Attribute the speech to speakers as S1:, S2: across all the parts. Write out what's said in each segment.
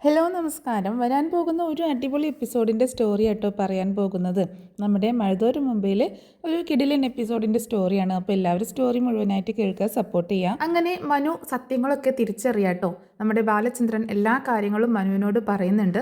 S1: Hello നമസ്കാരം. വരാൻ പോകുന്ന ഒരു അടിപൊളി എപ്പിസോഡിൻ്റെ സ്റ്റോറി ആട്ടോ പറയാൻ പോകുന്നത്. നമ്മുടെ മഴതോര് മുംബൈയിൽ ഒരു കിടിലൻ എപ്പിസോഡിൻ്റെ സ്റ്റോറിയാണ്. അപ്പോൾ എല്ലാവരും സ്റ്റോറി മുഴുവനായിട്ട് കേൾക്കുക, സപ്പോർട്ട് ചെയ്യുക. അങ്ങനെ മനു സത്യങ്ങളൊക്കെ തിരിച്ചറിയാട്ടോ. നമ്മുടെ ബാലചന്ദ്രൻ എല്ലാ കാര്യങ്ങളും മനുവിനോട് പറയുന്നുണ്ട്.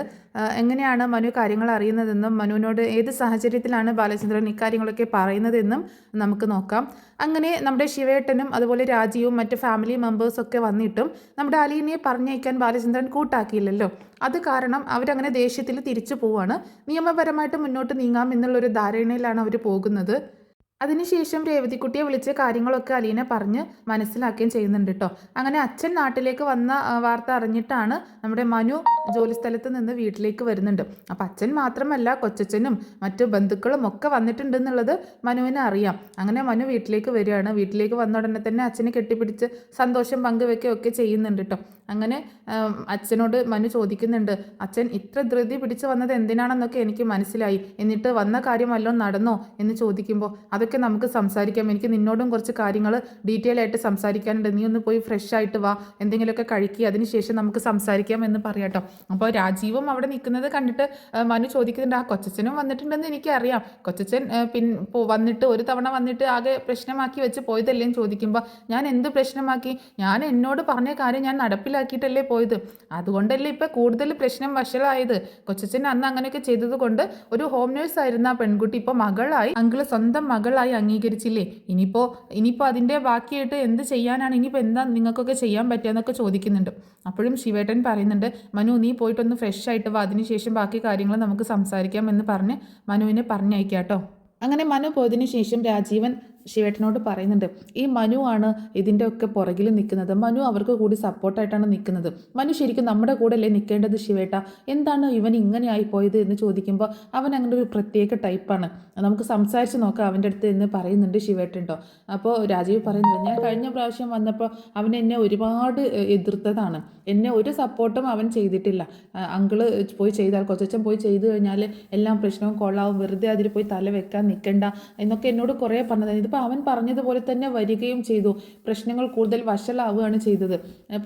S1: എങ്ങനെയാണ് മനു കാര്യങ്ങൾ അറിയുന്നതെന്നും മനുവിനോട് ഏത് സാഹചര്യത്തിലാണ് ബാലചന്ദ്രൻ ഇക്കാര്യങ്ങളൊക്കെ പറയുന്നതെന്നും നമുക്ക് നോക്കാം. അങ്ങനെ നമ്മുടെ ശിവേട്ടനും അതുപോലെ രാജീവും മറ്റ് ഫാമിലി മെമ്പേഴ്സൊക്കെ വന്നിട്ടും നമ്മുടെ അലീനയെ പറഞ്ഞയക്കാൻ ബാലചന്ദ്രൻ കൂട്ടാക്കിയില്ലല്ലോ. അത് കാരണം അവരങ്ങനെ ദേഷ്യത്തിൽ തിരിച്ചു പോവാണ്. നിയമപരമായിട്ട് മുന്നോട്ട് നീങ്ങാം എന്നുള്ളൊരു ധാരണയിലാണ് അവർ പോകുന്നത്. അതിനുശേഷം രേവതിക്കുട്ടിയെ വിളിച്ച് കാര്യങ്ങളൊക്കെ അലീന പറഞ്ഞ് മനസ്സിലാക്കുകയും ചെയ്യുന്നുണ്ട് കേട്ടോ. അങ്ങനെ അച്ഛൻ നാട്ടിലേക്ക് വന്ന വാർത്ത അറിഞ്ഞിട്ടാണ് നമ്മുടെ മനു ജോലിസ്ഥലത്ത് നിന്ന് വീട്ടിലേക്ക് വരുന്നുണ്ട്. അപ്പം അച്ഛൻ മാത്രമല്ല കൊച്ചച്ഛനും മറ്റു ബന്ധുക്കളും ഒക്കെ വന്നിട്ടുണ്ടെന്നുള്ളത് മനുവിന് അറിയാം. അങ്ങനെ മനു വീട്ടിലേക്ക് വരികയാണ്. വീട്ടിലേക്ക് വന്ന ഉടനെ തന്നെ അച്ഛനെ കെട്ടിപ്പിടിച്ച് സന്തോഷം പങ്കുവെക്കുകയൊക്കെ ചെയ്യുന്നുണ്ട് കേട്ടോ. അങ്ങനെ അച്ഛനോട് മനു ചോദിക്കുന്നുണ്ട്, അച്ഛൻ ഇത്ര ധൃതി പിടിച്ച് വന്നത് എന്തിനാണെന്നൊക്കെ എനിക്ക് മനസ്സിലായി, എന്നിട്ട് വന്ന കാര്യം വല്ലതും നടന്നോ എന്ന് ചോദിക്കുമ്പോൾ അതൊക്കെ നമുക്ക് സംസാരിക്കാം, എനിക്ക് നിന്നോടും കുറച്ച് കാര്യങ്ങൾ ഡീറ്റെയിൽ ആയിട്ട് സംസാരിക്കാനുണ്ട്, നീ ഒന്ന് പോയി ഫ്രഷ് ആയിട്ട് വാ, എന്തെങ്കിലുമൊക്കെ കഴിക്കുക, അതിനുശേഷം നമുക്ക് സംസാരിക്കാം എന്ന് പറയാട്ടോ. അപ്പോൾ രാജീവും അവിടെ നിൽക്കുന്നത് കണ്ടിട്ട് മനു ചോദിക്കുന്നുണ്ട്, ആ കൊച്ചച്ഛനും വന്നിട്ടുണ്ടെന്ന് എനിക്കറിയാം, കൊച്ചച്ഛൻ വന്നിട്ട് ഒരു തവണ വന്നിട്ട് ആകെ പ്രശ്നമാക്കി വെച്ച് പോയതല്ലേ എന്ന് ചോദിക്കുമ്പോൾ ഞാൻ എന്ത് പ്രശ്നമാക്കി, ഞാൻ എന്നോട് പറഞ്ഞ കാര്യം ഞാൻ നടപ്പിലാക്കിയിട്ടല്ലേ പോയത്, അതുകൊണ്ടല്ലേ ഇപ്പം കൂടുതൽ പ്രശ്നം വഷളായത്. കൊച്ചച്ഛൻ അന്ന് അങ്ങനെയൊക്കെ ചെയ്തത് കൊണ്ട് ഒരു ഹോം നേഴ്സ് ആയിരുന്ന ആ പെൺകുട്ടി ഇപ്പോൾ മകളായി, അങ്കിള് സ്വന്തം മകളായി അംഗീകരിച്ചില്ലേ, ഇനിയിപ്പോൾ അതിൻ്റെ ബാക്കിയായിട്ട് എന്ത് ചെയ്യാനാണ്, ഇനിയിപ്പോൾ എന്താ നിങ്ങൾക്കൊക്കെ ചെയ്യാൻ പറ്റുക എന്നൊക്കെ ചോദിക്കുന്നുണ്ട്. അപ്പോഴും ശിവേട്ടൻ പറയുന്നുണ്ട്, മനു നീ പോയിട്ടൊന്ന് ഫ്രഷ് ആയിട്ട് വാ, അതിനുശേഷം ബാക്കി കാര്യങ്ങൾ നമുക്ക് സംസാരിക്കാം എന്ന് പറഞ്ഞ് മനുവിനെ പറഞ്ഞയക്കാം കേട്ടോ. അങ്ങനെ മനു പോയതിനു ശേഷം രാജീവൻ ശിവേട്ടനോട് പറയുന്നുണ്ട്, ഈ മനു ആണ് ഇതിൻ്റെ ഒക്കെ പുറകിൽ നിൽക്കുന്നത്, മനു അവർക്ക് കൂടി സപ്പോർട്ടായിട്ടാണ് നിൽക്കുന്നത്, മനു ശരിക്കും നമ്മുടെ കൂടെ അല്ലേ നിൽക്കേണ്ടത് ശിവേട്ട, എന്താണ് ഇവൻ ഇങ്ങനെ ആയിപ്പോയത് എന്ന് ചോദിക്കുമ്പോൾ അവൻ അങ്ങനെ ഒരു പ്രത്യേക ടൈപ്പാണ്, നമുക്ക് സംസാരിച്ച് നോക്കാം അവൻ്റെ അടുത്ത് എന്ന് പറയുന്നുണ്ട് ശിവേട്ടൻ കേട്ടോ. അപ്പോൾ രാജീവ് പറയുന്നുണ്ട്, ഞാൻ കഴിഞ്ഞ പ്രാവശ്യം വന്നപ്പോൾ അവൻ എന്നെ ഒരുപാട് എതിർത്തതാണ്, എന്നെ ഒരു സപ്പോർട്ടും അവൻ ചെയ്തിട്ടില്ല, അങ്കിള് പോയി ചെയ്താൽ, കൊച്ചച്ഛൻ പോയി ചെയ്തു കഴിഞ്ഞാൽ എല്ലാം പ്രശ്നവും കൊള്ളാവും, വെറുതെ അതിൽ പോയി തല വെക്കാൻ നിൽക്കണ്ട എന്നൊക്കെ എന്നോട് കുറേ പറഞ്ഞത്. ഇതിപ്പോൾ അവൻ പറഞ്ഞതുപോലെ തന്നെ വരികയും ചെയ്തു, പ്രശ്നങ്ങൾ കൂടുതൽ വഷളാവുകയാണ് ചെയ്തത്.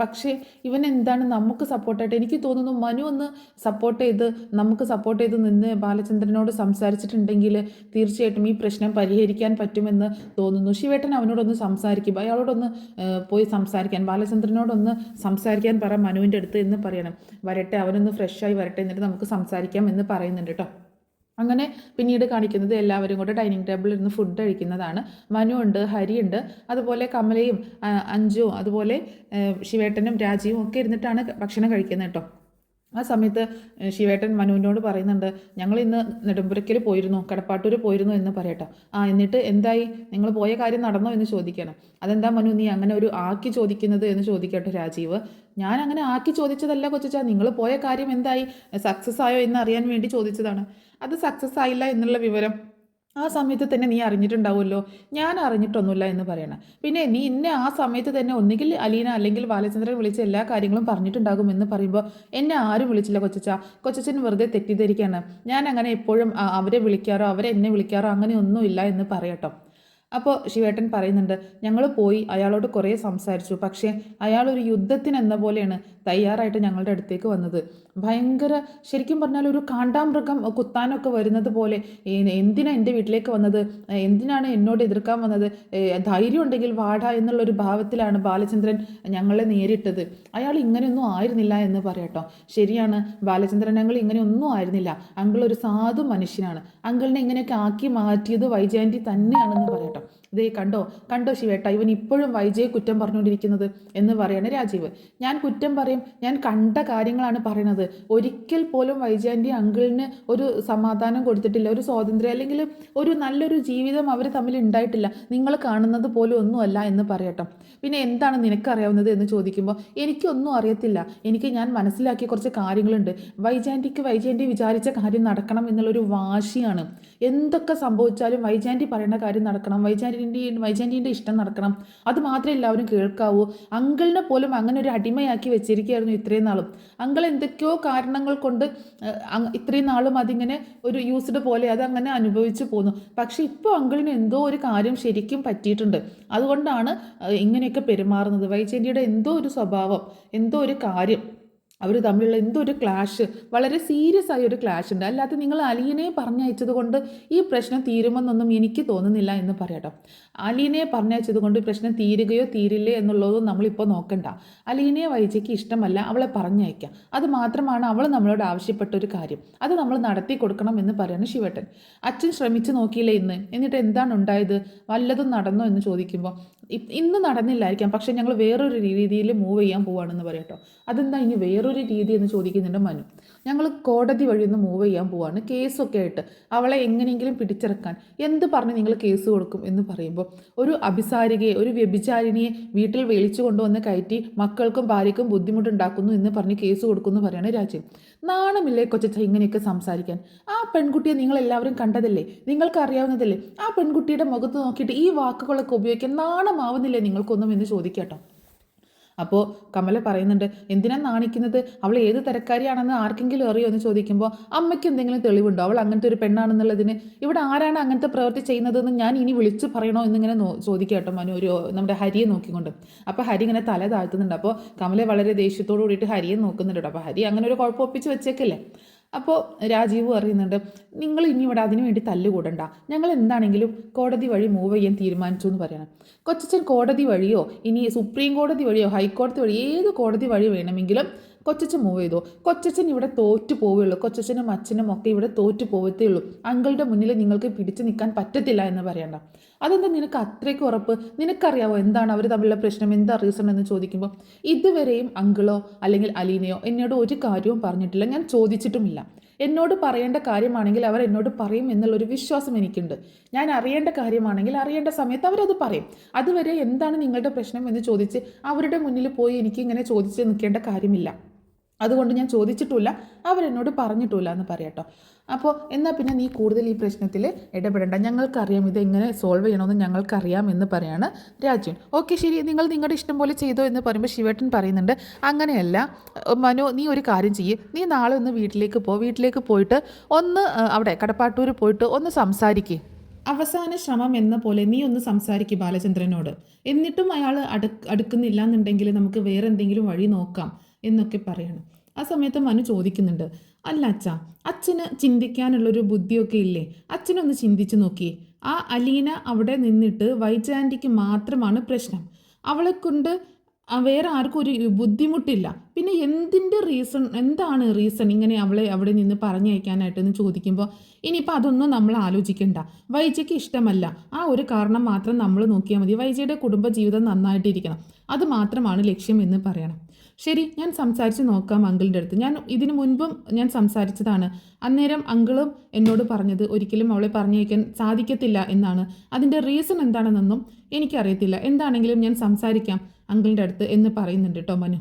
S1: പക്ഷേ ഇവൻ എന്താണ് നമുക്ക് സപ്പോർട്ടായിട്ട്, എനിക്ക് തോന്നുന്നു മനു ഒന്ന് സപ്പോർട്ട് ചെയ്ത് നമുക്ക് സപ്പോർട്ട് ചെയ്ത് നിന്ന് ബാലചന്ദ്രനോട് സംസാരിച്ചിട്ടുണ്ടെങ്കിൽ തീർച്ചയായിട്ടും ഈ പ്രശ്നം പരിഹരിക്കാൻ പറ്റുമെന്ന് തോന്നുന്നു. ശിവേട്ടൻ അവനോടൊന്ന് സംസാരിക്കും, അയാളോടൊന്ന് പോയി സംസാരിക്കാൻ, ബാലചന്ദ്രനോടൊന്ന് സംസാരിക്കാൻ പറ മനുവിൻ്റെ അടുത്ത് എന്ന് പറയണം, വരട്ടെ അവനൊന്ന് ഫ്രഷായി വരട്ടെ, എന്നിട്ട് നമുക്ക് സംസാരിക്കാം എന്ന് പറയുന്നുണ്ട് കേട്ടോ. അങ്ങനെ പിന്നീട് കാണിക്കുന്നത് എല്ലാവരും കൂടെ ഡൈനിങ് ടേബിളിൽ ഇരുന്ന് ഫുഡ് കഴിക്കുന്നതാണ്. മനു ഉണ്ട്, ഹരിയുണ്ട്, അതുപോലെ കമലയും അഞ്ജുവും അതുപോലെ ശിവേട്ടനും രാജീവും ഒക്കെ ഇരുന്നിട്ടാണ് ഭക്ഷണം കഴിക്കുന്നത് കേട്ടോ. ആ സമയത്ത് ശിവേട്ടൻ മനുവിനോട് പറയുന്നുണ്ട്, ഞങ്ങൾ ഇന്ന് നെടുമ്പുരയ്ക്കൽ പോയിരുന്നു, കടപ്പാട്ടൂർ പോയിരുന്നു എന്ന് പറയട്ടോ. എന്നിട്ട് എന്തായി, നിങ്ങൾ പോയ കാര്യം നടന്നോ എന്ന് ചോദിക്കണം. അതെന്താ മനു നീ അങ്ങനെ ഒരു ആക്കി ചോദിക്കുന്നത് എന്ന് ചോദിക്കട്ടെ രാജീവ്. ഞാൻ അങ്ങനെ ആക്കി ചോദിച്ചതല്ല കൊച്ചാ, നിങ്ങൾ പോയ കാര്യം എന്തായി, സക്സസ് ആയോ എന്ന് അറിയാൻ വേണ്ടി ചോദിച്ചതാണ്. അത് സക്സസ് ആയില്ല എന്നുള്ള വിവരം ആ സമയത്ത് തന്നെ നീ അറിഞ്ഞിട്ടുണ്ടാവുമല്ലോ, ഞാൻ അറിഞ്ഞിട്ടൊന്നുമില്ല എന്ന് പറയണം. പിന്നെ നീ എന്നെ ആ സമയത്ത് തന്നെ ഒന്നുകിൽ അലീന അല്ലെങ്കിൽ ബാലചന്ദ്രൻ വിളിച്ച് എല്ലാ കാര്യങ്ങളും പറഞ്ഞിട്ടുണ്ടാകും എന്ന് പറയുമ്പോൾ എന്നെ ആരും വിളിച്ചില്ല കൊച്ചച്ഛൻ വെറുതെ തെറ്റിദ്ധരിക്കുകയാണ്, ഞാൻ അങ്ങനെ എപ്പോഴും അവരെ വിളിക്കാറോ അവരെ എന്നെ വിളിക്കാറോ അങ്ങനെ ഒന്നുമില്ല എന്ന് പറയട്ടോ. അപ്പോൾ ശിവേട്ടൻ പറയുന്നുണ്ട്, ഞങ്ങൾ പോയി അയാളോട് കുറേ സംസാരിച്ചു, പക്ഷേ അയാളൊരു യുദ്ധത്തിനെന്ന പോലെയാണ് തയ്യാറായിട്ട് ഞങ്ങളുടെ അടുത്തേക്ക് വന്നത്, ഭയങ്കര ശരിക്കും പറഞ്ഞാൽ ഒരു കാണ്ടാമൃഗം കുത്താനൊക്കെ വരുന്നത് പോലെ, എന്തിനാണ് എൻ്റെ വീട്ടിലേക്ക് വന്നത്, എന്തിനാണ് എന്നോട് എതിർക്കാൻ വന്നത്, ധൈര്യം ഉണ്ടെങ്കിൽ വാടാ എന്നുള്ളൊരു ഭാവത്തിലാണ് ബാലചന്ദ്രൻ ഞങ്ങളെ നേരിട്ടത്, അയാൾ ഇങ്ങനെയൊന്നും ആയിരുന്നില്ല എന്ന് പറയട്ടോ. ശരിയാണ്, ബാലചന്ദ്രൻ അങ്കിൾ ഇങ്ങനെയൊന്നും ആയിരുന്നില്ല, അങ്കിൾ ഒരു സാധു മനുഷ്യനാണ്, അങ്കിളിനെ ഇങ്ങനെയൊക്കെ ആക്കി മാറ്റിയത് വൈജയന്തി തന്നെയാണെന്ന് പറയട്ടോ. ഇതേ കണ്ടോ ശിവേട്ട, ഇവൻ ഇപ്പോഴും വൈജയെ കുറ്റം പറഞ്ഞുകൊണ്ടിരിക്കുന്നത് എന്ന് പറയാണ് രാജീവ്. ഞാൻ കുറ്റം പറയും, ഞാൻ കണ്ട കാര്യങ്ങളാണ് പറയണത്, ഒരിക്കൽ പോലും വൈജയന്തി അങ്കിളിന് ഒരു സമാധാനം കൊടുത്തിട്ടില്ല, ഒരു സ്വാതന്ത്ര്യം അല്ലെങ്കിൽ ഒരു നല്ലൊരു ജീവിതം അവർ തമ്മിൽ ഉണ്ടായിട്ടില്ല, നിങ്ങൾ കാണുന്നത് പോലും ഒന്നുമല്ല എന്ന് പറയട്ടോ. പിന്നെ എന്താണ് നിനക്കറിയാവുന്നത് എന്ന് ചോദിക്കുമ്പോൾ എനിക്കൊന്നും അറിയത്തില്ല, ഞാൻ മനസ്സിലാക്കിയ കുറച്ച് കാര്യങ്ങളുണ്ട്, വൈജയന്തി വിചാരിച്ച കാര്യം നടക്കണം എന്നുള്ളൊരു വാശിയാണ്, എന്തൊക്കെ സംഭവിച്ചാലും വൈജയന്തി പറയുന്ന കാര്യം നടക്കണം, വൈജയന്തിൻ്റെ ഇഷ്ടം നടക്കണം, അത് മാത്രമേ എല്ലാവരും കേൾക്കാവൂ, അങ്കിളിനെ പോലും അങ്ങനെ ഒരു അടിമയാക്കി വെച്ചിരിക്കുകയായിരുന്നു ഇത്രയും നാളും, അങ്കിൾ എന്തൊക്കെയോ കാരണങ്ങൾ കൊണ്ട് ഇത്രയും നാളും അതിങ്ങനെ ഒരു യൂസ്ഡ് പോലെ അതങ്ങനെ അനുഭവിച്ചു പോന്നു, പക്ഷെ ഇപ്പോൾ അങ്കിളിന് എന്തോ ഒരു കാര്യം ശരിക്കും പറ്റിയിട്ടുണ്ട്, അതുകൊണ്ടാണ് ഇങ്ങനെയൊക്കെ പെരുമാറുന്നത്, വൈജയന്തിയുടെ എന്തോ ഒരു സ്വഭാവം, എന്തോ ഒരു കാര്യം അവർ തമ്മിലുള്ള എന്തൊരു ക്ലാഷ്, വളരെ സീരിയസ് ആയ ഒരു ക്ലാഷ് ഉണ്ട്. അല്ലാതെ നിങ്ങൾ അലീനെ പറഞ്ഞയച്ചത് കൊണ്ട് ഈ പ്രശ്നം തീരുമെന്നൊന്നും എനിക്ക് തോന്നുന്നില്ല എന്ന് പറയാട്ടോ. അലീനെ പറഞ്ഞയച്ചത് കൊണ്ട് പ്രശ്നം തീരുകയോ തീരില്ലേ എന്നുള്ളതും നമ്മളിപ്പോൾ നോക്കണ്ട. അലീനെ വൈജയ്ക്ക് ഇഷ്ടമല്ല, അവളെ പറഞ്ഞയക്കാം. അത് മാത്രമാണ് അവൾ നമ്മളോട് ആവശ്യപ്പെട്ട ഒരു കാര്യം. അത് നമ്മൾ നടത്തി കൊടുക്കണം എന്ന് പറയുന്നു ശിവേട്ടൻ. അച്ഛൻ ശ്രമിച്ചു നോക്കിയില്ലേ ഇന്ന്, എന്നിട്ട് എന്താണ് ഉണ്ടായത്, വല്ലതും നടന്നോ എന്ന് ചോദിക്കുമ്പോൾ ഇന്ന് നടന്നില്ലായിരിക്കാം, പക്ഷെ ഞങ്ങൾ വേറൊരു രീതിയിൽ മൂവ് ചെയ്യാൻ പോവാണെന്ന് പറയാട്ടോ. അതെന്താ ഇനി വേറൊരു രീതി എന്ന് ചോദിക്കുന്നുണ്ട് മനു. ഞങ്ങൾ കോടതി വഴി ഒന്ന് മൂവ് ചെയ്യാൻ പോവാണ്, കേസൊക്കെ ആയിട്ട് അവളെ എങ്ങനെയെങ്കിലും പിടിച്ചിറക്കാൻ. എന്ത് പറഞ്ഞ് നിങ്ങൾ കേസ് കൊടുക്കും എന്ന് പറയുമ്പോൾ ഒരു അഭിസാരികയെ, ഒരു വ്യഭിചാരിണിയെ വീട്ടിൽ വിളിച്ചു കൊണ്ടുവന്ന് കയറ്റി മക്കൾക്കും ഭാര്യയ്ക്കും ബുദ്ധിമുട്ടുണ്ടാക്കുന്നു എന്ന് പറഞ്ഞ് കേസ് കൊടുക്കുമെന്ന് പറയാണ് രാജ്യം. നാണമില്ലേ കൊച്ചച്ച ഇങ്ങനെയൊക്കെ സംസാരിക്കാൻ? ആ പെൺകുട്ടിയെ നിങ്ങൾ എല്ലാവരും കണ്ടതല്ലേ, നിങ്ങൾക്ക് അറിയാവുന്നതല്ലേ? ആ പെൺകുട്ടിയുടെ മുഖത്ത് നോക്കിയിട്ട് ഈ വാക്കുകളൊക്കെ ഉപയോഗിക്കാൻ നാണമാവുന്നില്ലേ നിങ്ങൾക്കൊന്നും എന്ന് ചോദിക്കാട്ടോ. അപ്പോൾ കമല പറയുന്നുണ്ട്, എന്തിനാ നാണിക്കുന്നത്, അവൾ ഏത് തരക്കാരിയാണെന്ന് ആർക്കെങ്കിലും അറിയോ എന്ന് ചോദിക്കുമ്പോൾ അമ്മയ്ക്ക് എന്തെങ്കിലും തെളിവുണ്ടോ അവൾ അങ്ങനത്തെ ഒരു പെണ്ണാണെന്നുള്ളതിന്? ഇവിടെ ആരാണ് അങ്ങനത്തെ പ്രവൃത്തി ചെയ്യുന്നതെന്ന് ഞാൻ ഇനി വിളിച്ച് പറയണോ എന്നിങ്ങനെ ചോദിക്കാട്ടോ മനു ഒരു നമ്മുടെ ഹരിയെ നോക്കിക്കൊണ്ട്. അപ്പോൾ ഹരി ഇങ്ങനെ തല താഴ്ത്തുന്നുണ്ട്. അപ്പോൾ കമല വളരെ ദേഷ്യത്തോടു കൂടിയിട്ട് ഹരിയെ നോക്കുന്നുണ്ട്. അപ്പോൾ ഹരി അങ്ങനെ ഒരു കുഴപ്പം ഒപ്പിച്ച് വെച്ചേക്കല്ലേ. അപ്പോൾ രാജീവ് പറയുന്നുണ്ട്, നിങ്ങൾ ഇനി ഇവിടെ അതിനു വേണ്ടി തല്ലുകൂടണ്ട, ഞങ്ങൾ എന്താണെങ്കിലും കോടതി വഴി മൂവ് ചെയ്യാൻ തീരുമാനിച്ചു എന്ന് പറയണം. കൊച്ചച്ഛൻ കോടതി വഴിയോ ഇനി സുപ്രീം കോടതി വഴിയോ ഹൈക്കോടതി വഴി ഏത് കോടതി വഴി വേണമെങ്കിലും കൊച്ചച്ഛൻ മൂവ് ചെയ്തോ. കൊച്ചച്ഛൻ ഇവിടെ തോറ്റു പോവുകയുള്ളൂ, കൊച്ചച്ഛനും അച്ഛനും ഒക്കെ ഇവിടെ തോറ്റു പോവത്തേ ഉള്ളൂ. അങ്കിളുടെ മുന്നിൽ നിങ്ങൾക്ക് പിടിച്ചു നിൽക്കാൻ പറ്റത്തില്ല എന്ന് പറയണ്ട. അതെന്താ നിനക്ക് അത്രയ്ക്ക് ഉറപ്പ്? നിനക്കറിയാവോ എന്താണ് അവർ തമ്മിലുള്ള പ്രശ്നം, എന്താ റീസൺ എന്ന് ചോദിക്കുമ്പോൾ ഇതുവരെയും അങ്കിളോ അല്ലെങ്കിൽ അലീനയോ എന്നോട് ഒരു കാര്യവും പറഞ്ഞിട്ടില്ല, ഞാൻ ചോദിച്ചിട്ടുമില്ല. എന്നോട് പറയേണ്ട കാര്യമാണെങ്കിൽ അവർ എന്നോട് പറയും എന്നുള്ളൊരു വിശ്വാസം എനിക്കുണ്ട്. ഞാൻ അറിയേണ്ട കാര്യമാണെങ്കിൽ അറിയേണ്ട സമയത്ത് അവരത് പറയും. അതുവരെ എന്താണ് നിങ്ങളുടെ പ്രശ്നം എന്ന് ചോദിച്ച് അവരുടെ മുന്നിൽ പോയി എനിക്ക് ഇങ്ങനെ ചോദിച്ച് നിൽക്കേണ്ട കാര്യമില്ല. അതുകൊണ്ട് ഞാൻ ചോദിച്ചിട്ടില്ല, അവരെന്നോട് പറഞ്ഞിട്ടില്ല എന്ന് പറയട്ടോ. അപ്പോൾ എന്നാൽ പിന്നെ നീ കൂടുതൽ ഈ പ്രശ്നത്തിൽ ഇടപെടേണ്ട, ഞങ്ങൾക്കറിയാം ഇതെങ്ങനെ സോൾവ് ചെയ്യണമെന്ന് ഞങ്ങൾക്കറിയാം എന്ന് പറയാണ് രാജീവൻ. ഓക്കെ ശരി, നിങ്ങൾ നിങ്ങളുടെ ഇഷ്ടം പോലെ ചെയ്തോ എന്ന് പറയുമ്പോൾ ശിവേട്ടൻ പറയുന്നുണ്ട്, അങ്ങനെയല്ല മനു, നീ ഒരു കാര്യം ചെയ്യ്, നീ നാളെ ഒന്ന് വീട്ടിലേക്ക് പോയിട്ട് ഒന്ന് അവിടെ കടപ്പാട്ടൂർ പോയിട്ട് ഒന്ന് സംസാരിക്കുക. അവസാന ശ്രമം എന്ന പോലെ നീ ഒന്ന് സംസാരിക്കും ബാലചന്ദ്രനോട്. എന്നിട്ടും അയാൾ അടുക്കുന്നില്ല എന്നുണ്ടെങ്കിൽ നമുക്ക് വേറെ എന്തെങ്കിലും വഴി നോക്കാം എന്നൊക്കെ പറയണം. ആ സമയത്ത് മനു ചോദിക്കുന്നുണ്ട്, അല്ല അച്ഛാ, അച്ഛന് ചിന്തിക്കാനുള്ളൊരു ബുദ്ധിയൊക്കെ ഇല്ലേ? അച്ഛനൊന്ന് ചിന്തിച്ചു നോക്കി. ആ അലീന അവിടെ നിന്നിട്ട് വൈജാൻറ്റിക്ക് മാത്രമാണ് പ്രശ്നം, അവളെ കൊണ്ട് വേറെ ആർക്കും ഒരു ബുദ്ധിമുട്ടില്ല. പിന്നെ എന്താണ് റീസൺ ഇങ്ങനെ അവളെ അവിടെ നിന്ന് പറഞ്ഞയക്കാനായിട്ടെന്ന് ചോദിക്കുമ്പോൾ ഇനിയിപ്പോൾ അതൊന്നും നമ്മൾ ആലോചിക്കണ്ട. വൈജയ്ക്ക് ഇഷ്ടമല്ല, ആ ഒരു കാരണം മാത്രം നമ്മൾ നോക്കിയാൽ മതി. വൈജയുടെ കുടുംബജീവിതം നന്നായിട്ടിരിക്കണം, അത് മാത്രമാണ് ലക്ഷ്യം എന്ന് പറയണം. ശരി, ഞാൻ സംസാരിച്ച് നോക്കാം അങ്കിളിൻ്റെ അടുത്ത്. ഞാൻ ഇതിനു മുൻപും ഞാൻ സംസാരിച്ചതാണ്. അന്നേരം അങ്കിളും എന്നോട് പറഞ്ഞത് ഒരിക്കലും അവളെ പറഞ്ഞയക്കാൻ സാധിക്കത്തില്ല എന്നാണ്. അതിൻ്റെ റീസൺ എന്താണെന്നൊന്നും എനിക്കറിയത്തില്ല. എന്താണെങ്കിലും ഞാൻ സംസാരിക്കാം അങ്കിളിൻ്റെ അടുത്ത് എന്ന് പറയുന്നുണ്ട് കേട്ടോ മനു.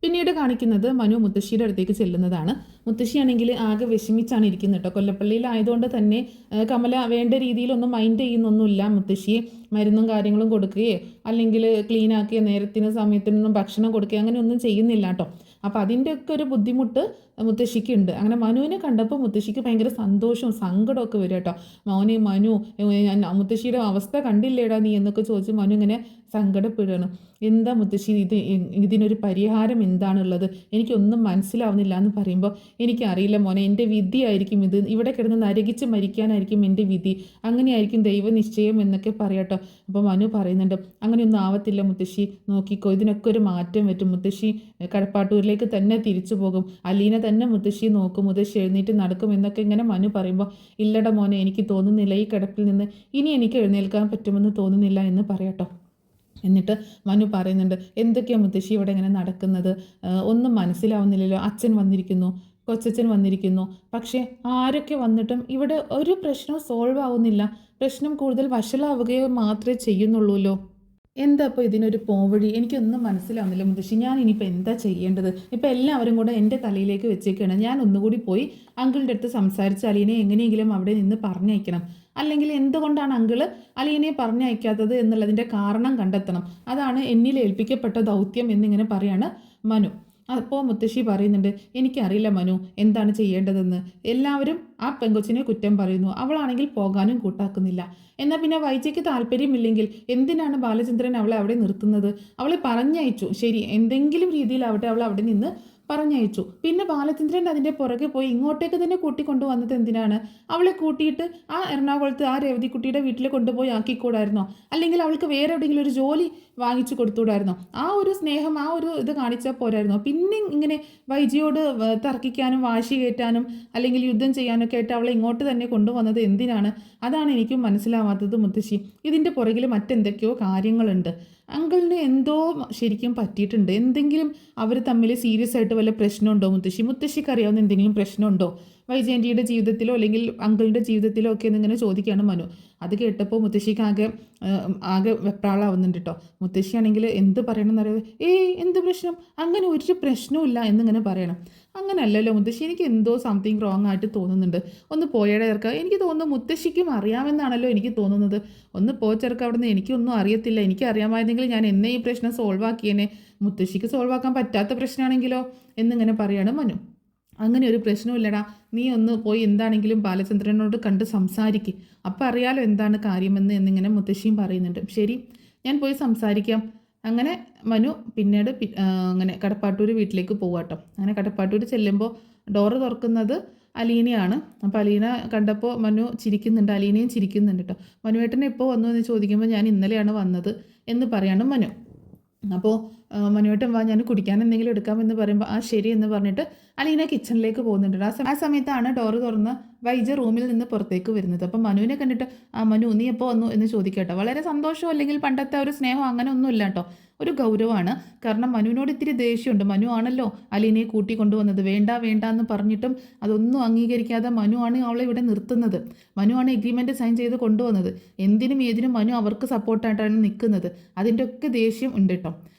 S1: പിന്നീട് കാണിക്കുന്നത് മനു മുത്തശ്ശിയുടെ അടുത്തേക്ക് ചെല്ലുന്നതാണ്. മുത്തശ്ശിയാണെങ്കിൽ ആകെ വിഷമിച്ചാണ് ഇരിക്കുന്നത് കേട്ടോ. കൊല്ലപ്പള്ളിയിലായതുകൊണ്ട് തന്നെ കമല വേണ്ട രീതിയിലൊന്നും മൈൻഡ് ചെയ്യുന്നൊന്നുമില്ല മുത്തശ്ശിയെ. മരുന്നും കാര്യങ്ങളും കൊടുക്കുകയോ അല്ലെങ്കിൽ ക്ലീനാക്കിയ നേരത്തിന് സമയത്തിനൊന്നും ഭക്ഷണം കൊടുക്കുകയോ അങ്ങനെയൊന്നും ചെയ്യുന്നില്ല കേട്ടോ. അപ്പോൾ അതിൻ്റെയൊക്കെ ഒരു ബുദ്ധിമുട്ട് മുത്തശ്ശിക്കുണ്ട്. അങ്ങനെ മനുവിനെ കണ്ടപ്പോൾ മുത്തശ്ശിക്ക് ഭയങ്കര സന്തോഷവും സങ്കടമൊക്കെ വരും കേട്ടോ. മനു മുത്തശ്ശിയുടെ അവസ്ഥ കണ്ടില്ലേടാ നീ എന്നൊക്കെ ചോദിച്ച് മനു ഇങ്ങനെ സങ്കടപ്പെടുകയാണ്. എന്താ മുത്തശ്ശി ഇതിനൊരു പരിഹാരം എന്താണുള്ളത്, എനിക്കൊന്നും മനസ്സിലാവുന്നില്ല എന്ന് പറയുമ്പോൾ എനിക്കറിയില്ല മോനെ, എൻ്റെ വിധിയായിരിക്കും ഇത്, ഇവിടെ കിടന്ന് നരകിച്ച് മരിക്കാനായിരിക്കും എൻ്റെ വിധി, അങ്ങനെയായിരിക്കും ദൈവനിശ്ചയം എന്നൊക്കെ പറയാട്ടോ. അപ്പോൾ മനു പറയുന്നുണ്ട്, അങ്ങനെയൊന്നും ആവത്തില്ല മുത്തശ്ശി, നോക്കിക്കോ, ഇതിനൊക്കെ ഒരു മാറ്റം പറ്റും. മുത്തശ്ശി കടപ്പാട്ടൂരിലേക്ക് തന്നെ തിരിച്ചു പോകും, അലീന തന്നെ മുത്തശ്ശി നോക്കും, മുത്തശ്ശി എഴുന്നേറ്റ് നടക്കും എന്നൊക്കെ ഇങ്ങനെ മനു പറയുമ്പോൾ ഇല്ലട മോനെ, എനിക്ക് തോന്നുന്നില്ല ഈ കിടപ്പിൽ നിന്ന് ഇനി എനിക്ക് എഴുന്നേൽക്കാൻ പറ്റുമെന്ന് തോന്നുന്നില്ല എന്ന് പറയാട്ടോ. എന്നിട്ട് മനു പറയുന്നുണ്ട്, എന്തൊക്കെയാണ് മുത്തശ്ശി ഇവിടെ ഇങ്ങനെ നടക്കുന്നത്, ഒന്നും മനസ്സിലാവുന്നില്ലല്ലോ. അച്ഛൻ വന്നിരിക്കുന്നു, കൊച്ചച്ഛൻ വന്നിരിക്കുന്നു, പക്ഷേ ആരൊക്കെ വന്നിട്ടും ഇവിടെ ഒരു പ്രശ്നവും സോൾവ് ആവുന്നില്ല. പ്രശ്നം കൂടുതൽ വഷളാവുകയോ മാത്രമേ ചെയ്യുന്നുള്ളൂല്ലോ. എന്താ ഇപ്പോൾ ഇതിനൊരു പോവഴി? എനിക്കൊന്നും മനസ്സിലാവുന്നില്ല മുത്തശ്ശി. ഞാൻ ഇനിയിപ്പോൾ എന്താ ചെയ്യേണ്ടത്? ഇപ്പോൾ എല്ലാവരും കൂടെ എൻ്റെ തലയിലേക്ക് വെച്ചേക്കാണ്. ഞാൻ ഒന്നുകൂടി പോയി അങ്കിളിൻ്റെ അടുത്ത് സംസാരിച്ച് അലീനെ എങ്ങനെയെങ്കിലും അവിടെ നിന്ന് പറഞ്ഞയക്കണം. അല്ലെങ്കിൽ എന്തുകൊണ്ടാണ് അങ്കിള് അലീനെ പറഞ്ഞയക്കാത്തത് എന്നുള്ളതിൻ്റെ കാരണം കണ്ടെത്തണം. അതാണ് എന്നിൽ ഏൽപ്പിക്കപ്പെട്ട ദൗത്യം എന്നിങ്ങനെ പറയാണ് മനു. അപ്പോൾ മുത്തശ്ശി പറയുന്നുണ്ട്, എനിക്കറിയില്ല മനു എന്താണ് ചെയ്യേണ്ടതെന്ന്. എല്ലാവരും ആ പെങ്കൊച്ചിനെ കുറ്റം പറയുന്നു, അവളാണെങ്കിൽ പോകാനും കൂട്ടാക്കുന്നില്ല. എന്നാൽ പിന്നെ വൈജയ്ക്ക് താല്പര്യമില്ലെങ്കിൽ എന്തിനാണ് ബാലചന്ദ്രൻ അവളെ അവിടെ നിർത്തുന്നത്? അവളെ പറഞ്ഞയച്ചു, ശരി, എന്തെങ്കിലും രീതിയിലാവട്ടെ അവൾ അവിടെ നിന്ന് പറഞ്ഞയച്ചു. പിന്നെ ബാലചന്ദ്രൻ അതിൻ്റെ പുറകെ പോയി ഇങ്ങോട്ടേക്ക് തന്നെ കൂട്ടിക്കൊണ്ടു വന്നത് എന്തിനാണ്? അവളെ കൂട്ടിയിട്ട് ആ എറണാകുളത്ത് ആ രേവതിക്കുട്ടിയുടെ വീട്ടിൽ കൊണ്ടുപോയി ആക്കിക്കൂടായിരുന്നോ? അല്ലെങ്കിൽ അവൾക്ക് വേറെ എവിടെയെങ്കിലും ഒരു ജോലി വാങ്ങിച്ചു കൊടുത്തുകൂടായിരുന്നോ? ആ ഒരു സ്നേഹം ആ ഒരു ഇത് കാണിച്ചാൽ പോരായിരുന്നോ? പിന്നെ ഇങ്ങനെ വൈജിയോട് തർക്കിക്കാനും വാശി കയറ്റാനും അല്ലെങ്കിൽ യുദ്ധം ചെയ്യാനൊക്കെ ആയിട്ട് അവളെ ഇങ്ങോട്ട് തന്നെ കൊണ്ടുവന്നത് എന്തിനാണ്? അതാണ് എനിക്കും മനസ്സിലാവാത്തത് മുത്തശ്ശി. ഇതിൻ്റെ പുറകിൽ മറ്റെന്തൊക്കെയോ കാര്യങ്ങളുണ്ട്. അങ്കിളിന് എന്തോ ശരിക്കും പറ്റിയിട്ടുണ്ട്. എന്തെങ്കിലും അവർ തമ്മിൽ സീരിയസ് ആയിട്ട് വല്ല പ്രശ്നമുണ്ടോ മുത്തശ്ശി? മുത്തശ്ശിക്ക് അറിയാവുന്ന എന്തെങ്കിലും പ്രശ്നമുണ്ടോ വൈജയന്തിയുടെ ജീവിതത്തിലോ അല്ലെങ്കിൽ അങ്കിളിൻ്റെ ജീവിതത്തിലോ ഒക്കെ എന്നിങ്ങനെ ചോദിക്കുകയാണ് മനു. അത് കേട്ടപ്പോൾ മുത്തശ്ശിക്ക് ആകെ വെപ്രാളാവുന്നുണ്ട് കേട്ടോ. മുത്തശ്ശിയാണെങ്കിൽ എന്ത് പറയണമെന്ന് അറിയാതെ എന്ത് പ്രശ്നം? അങ്ങനെ ഒരു പ്രശ്നവും എന്നിങ്ങനെ പറയണം. അങ്ങനെയല്ലല്ലോ മുത്തശ്ശി, എനിക്ക് എന്തോ സംതിങ് റോങ് ആയിട്ട് തോന്നുന്നുണ്ട്. ഒന്ന് പോയടെ ചേർക്ക. എനിക്ക് തോന്നുന്നു മുത്തശ്ശിക്കും അറിയാമെന്നാണല്ലോ എനിക്ക് തോന്നുന്നത്. ഒന്ന് പോ ചേർക്ക അവിടുന്ന്. എനിക്കൊന്നും അറിയത്തില്ല. എനിക്ക് അറിയാമായിരുന്നെങ്കിൽ ഞാൻ എന്നെ ഈ പ്രശ്നം സോൾവ് ആക്കിയേനെ. മുത്തശ്ശിക്ക് സോൾവ് ആക്കാൻ പറ്റാത്ത പ്രശ്നമാണെങ്കിലോ എന്നിങ്ങനെ പറയാണ് മനു. അങ്ങനെ ഒരു പ്രശ്നമില്ലടാ, നീ ഒന്ന് പോയി എന്താണെങ്കിലും ബാലചന്ദ്രനോട് കണ്ട് സംസാരിക്കും, അപ്പം അറിയാലോ എന്താണ് കാര്യമെന്ന് എന്നിങ്ങനെ മുത്തശ്ശിയും പറയുന്നുണ്ട്. ശരി, ഞാൻ പോയി സംസാരിക്കാം. അങ്ങനെ മനു പിന്നീട് അങ്ങനെ കടപ്പാട്ടൂർ വീട്ടിലേക്ക് പോവാട്ടോ. അങ്ങനെ കടപ്പാട്ടൂർ ചെല്ലുമ്പോൾ ഡോറ് തുറക്കുന്നത് അലീനയാണ്. അപ്പോൾ അലീന കണ്ടപ്പോൾ മനു ചിരിക്കുന്നുണ്ട്, അലീനയും ചിരിക്കുന്നുണ്ട് കേട്ടോ. മനുവേട്ടനെ എപ്പോൾ വന്നു എന്ന് ചോദിക്കുമ്പോൾ ഞാൻ ഇന്നലെയാണ് വന്നത് എന്ന് പറയാണ് മനു. അപ്പോൾ മനുവേട്ടൻ വാ, ഞാൻ കുടിക്കാൻ എന്തെങ്കിലും എടുക്കാമെന്ന് പറയുമ്പോൾ ആ ശരി എന്ന് പറഞ്ഞിട്ട് അലീന കിച്ചണിലേക്ക് പോകുന്നുണ്ട്. ആ സമയത്താണ് ഡോറ് തുറന്ന് വൈജ റൂമിൽ നിന്ന് പുറത്തേക്ക് വരുന്നത്. അപ്പം മനുവിനെ കണ്ടിട്ട് മനു നീ എപ്പോൾ വന്നു എന്ന് ചോദിക്കട്ടോ. വളരെ സന്തോഷം അല്ലെങ്കിൽ പണ്ടത്തെ ഒരു സ്നേഹം അങ്ങനെ ഒന്നുമില്ല കേട്ടോ, ഒരു ഗൗരവമാണ്. കാരണം മനുവിനോട് ഇത്തിരി ദേഷ്യമുണ്ട്. മനു ആണല്ലോ അലീനയെ കൂട്ടി കൊണ്ടുവന്നത്. വേണ്ട വേണ്ട എന്ന് പറഞ്ഞിട്ടും അതൊന്നും അംഗീകരിക്കാതെ മനു ആണ് അവളെ ഇവിടെ നിർത്തുന്നത്. മനു ആണ് എഗ്രിമെൻറ്റ് സൈൻ ചെയ്ത് കൊണ്ടുവന്നത്. എന്തിനും ഏതിനും മനു അവർക്ക് സപ്പോർട്ടായിട്ടാണ് നിൽക്കുന്നത്. അതിൻ്റെ ഒക്കെ ദേഷ്യം ഉണ്ട് കേട്ടോ.